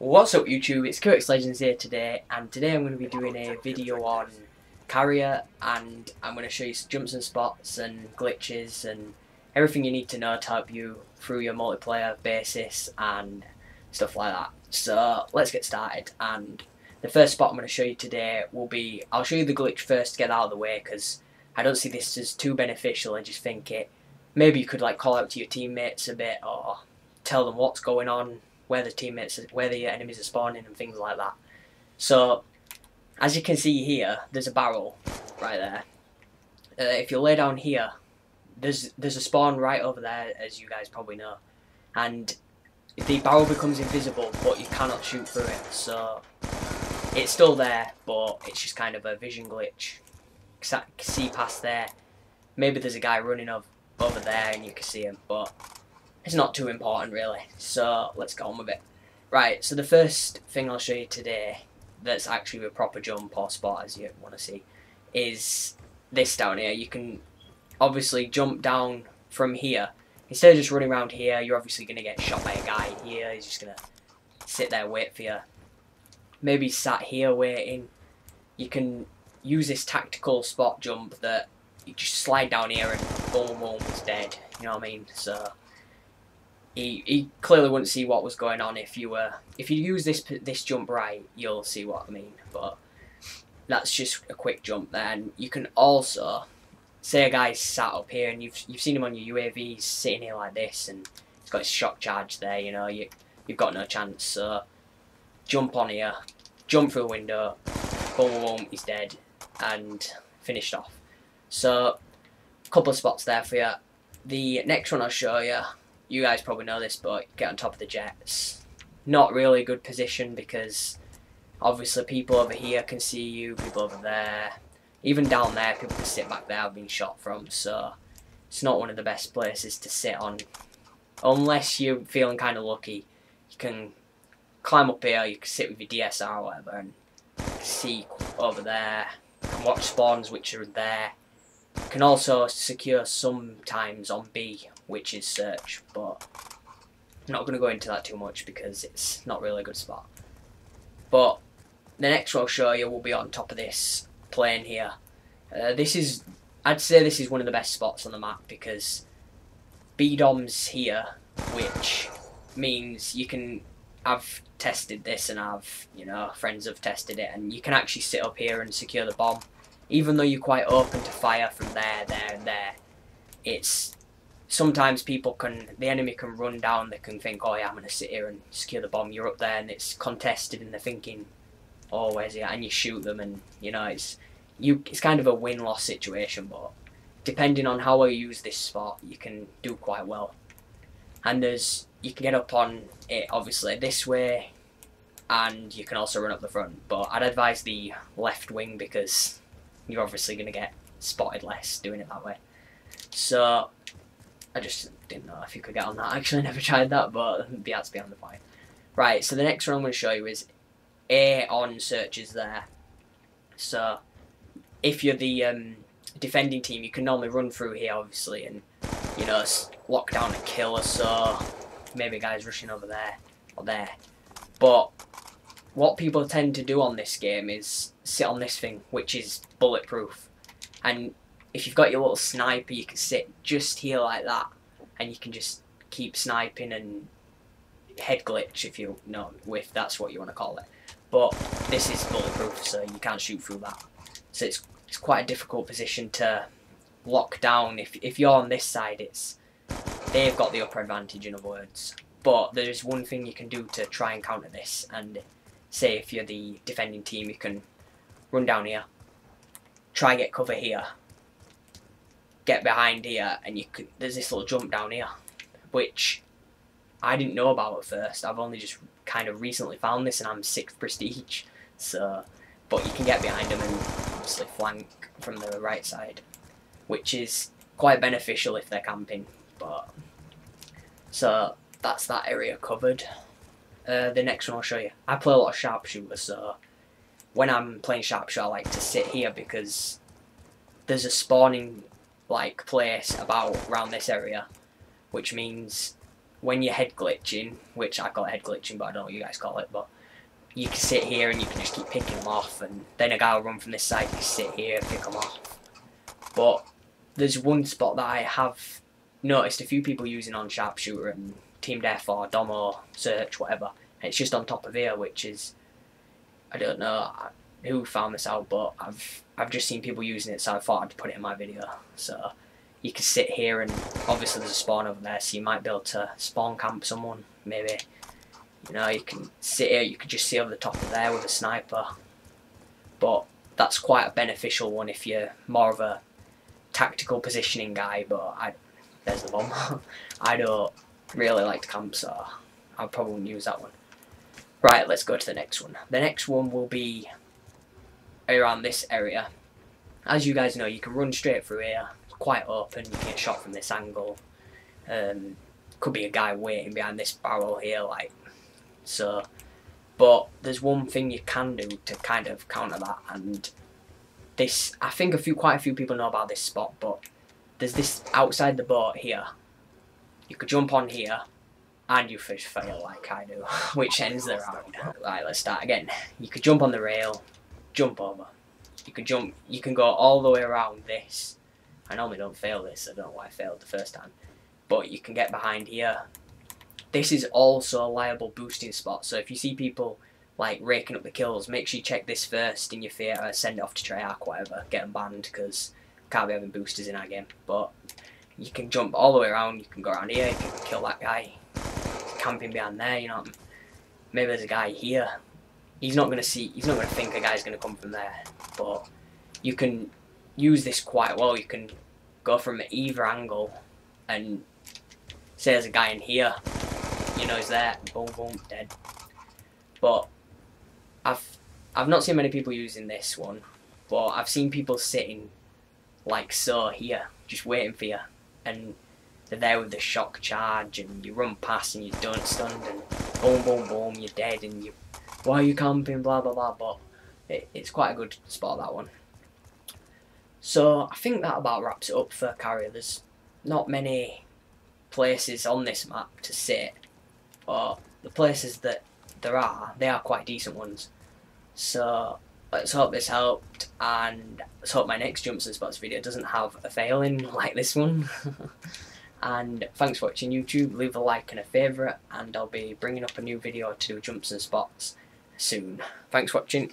What's up YouTube, it's Curtis Legends here today, and today I'm going to be doing a video on Carrier, and I'm going to show you jumps and spots and glitches and everything you need to know to help you through your multiplayer basis and stuff like that. So let's get started, and the first spot I'm going to show you today will be, I'll show you the glitch first to get out of the way because I don't see this as too beneficial. I just think maybe you could like call out to your teammates a bit or tell them what's going on, where the enemies are spawning and things like that. So, as you can see here, there's a barrel right there. If you lay down here, there's a spawn right over there, as you guys probably know. And the barrel becomes invisible, but you cannot shoot through it. So, it's still there, but it's just kind of a vision glitch. See past there. Maybe there's a guy running over there and you can see him, but it's not too important really, so let's go on with it. Right, so the first thing I'll show you today that's actually a proper jump or spot, as you want to see, is this down here. You can obviously jump down from here. Instead of just running around here, you're obviously going to get shot by a guy here. He's just going to sit there, wait for you. Maybe sat here waiting. You can use this tactical spot jump that you just slide down here and boom, boom, he's dead. You know what I mean? So He clearly wouldn't see what was going on if you use this jump right, you'll see what I mean. But that's just a quick jump there. And you can also say a guy's sat up here and you've seen him on your UAV, he's sitting here like this and he's got his shock charge there, you know, you've got no chance. So jump on here, jump through the window, boom, boom, boom, he's dead, and finished off. So a couple of spots there for you. The next one I'll show you, you guys probably know this, but get on top of the jets. Not really a good position because obviously people over here can see you, people over there, even down there people can sit back there being shot from, so it's not one of the best places to sit on. Unless you're feeling kind of lucky, you can climb up here, you can sit with your DSR or whatever and see over there, and watch spawns which are there. You can also secure sometimes on B, which is search, but I'm not going to go into that too much because it's not really a good spot. But the next one I'll show you will be on top of this plane here. I'd say this is one of the best spots on the map because B-Dom's here, which means you can have tested this and friends have tested it, and you can actually sit up here and secure the bomb. Even though you're quite open to fire from there, and there, it's sometimes the enemy can run down, they can think, oh yeah, I'm going to sit here and secure the bomb, you're up there and it's contested and they're thinking, oh where's he at, and you shoot them, and you know, it's kind of a win-loss situation, but depending on how well you use this spot, you can do quite well. And you can get up on it obviously this way, and you can also run up the front, but I'd advise the left wing because you're obviously going to get spotted less doing it that way. So I just didn't know if you could get on that. Actually, I never tried that, but that's beyond the point. Right, so the next one I'm going to show you is A on searches there. So if you're the defending team, you can normally run through here, obviously, and you know, lock down a kill or so. Maybe a guy's rushing over there or there. But what people tend to do on this game is sit on this thing, which is bulletproof. And if you've got your little sniper, you can sit just here like that, and you can just keep sniping and head glitch if that's what you want to call it. But this is bulletproof, so you can't shoot through that. So it's quite a difficult position to lock down. If you're on this side, they've got the upper advantage, in other words. But there's one thing you can do to try and counter this, and say if you're the defending team, you can run down here, try get cover here, get behind here, and there's this little jump down here, which I didn't know about at first. I've only just kind of recently found this, and I'm 6th prestige. So, but you can get behind them and obviously flank from the right side, which is quite beneficial if they're camping. But so that's that area covered. The next one I'll show you. I play a lot of sharpshooter, so when I'm playing sharpshooter, I like to sit here because there's a spawning place around this area, which means when you're head glitching, which I call it head glitching, but I don't know what you guys call it, but you can sit here and you can just keep picking them off, and then a guy will run from this side, you sit here, pick them off. But there's one spot that I have noticed a few people using on Sharpshooter and Team Death or Domo Search, whatever. And it's just on top of here, which is, I don't know who found this out, but I've just seen people using it, so I thought I'd put it in my video. So you can sit here, and obviously there's a spawn over there, so you might be able to spawn camp someone, maybe. You know, you can sit here, you can just see over the top of there with a sniper. But that's quite a beneficial one if you're more of a tactical positioning guy, but there's the bomb. I don't really like to camp, so I probably won't use that one. Right, let's go to the next one. The next one will be around this area. As you guys know, you can run straight through here. It's quite open, you can get shot from this angle. Could be a guy waiting behind this barrel here, like so. But there's one thing you can do to kind of counter that, and this, I think quite a few people know about this spot, but there's this outside the boat here. You could jump on here, and you fish fail like I do, which ends the round. Right, let's start again. You could jump on the rail, jump over. You can go all the way around this. I normally don't fail this, I don't know why I failed the first time. But you can get behind here. This is also a liable boosting spot, so if you see people like raking up the kills, make sure you check this first in your theatre, send it off to Treyarch, whatever, get them banned, because can't be having boosters in our game. But you can jump all the way around, you can go around here, you can kill that guy, camping behind there, you know. Maybe there's a guy here. He's not gonna think a guy's gonna come from there, but you can use this quite well. You can go from either angle, and say there's a guy in here, you know he's there, boom boom, dead. But I've not seen many people using this one, but I've seen people sitting like so here, just waiting for you, and they're there with the shock charge, and you run past and you're done, stunned, and boom boom boom, you're dead, and you, why are you camping, blah blah blah. But it's quite a good spot, that one. So I think that about wraps it up for Carrier. There's not many places on this map to sit, but the places that they are quite decent ones. So let's hope this helped, and let's hope my next Jumps and Spots video doesn't have a failing like this one. And thanks for watching YouTube. Leave a like and a favourite, and I'll be bringing up a new video to Jumps and Spots soon. Thanks for watching.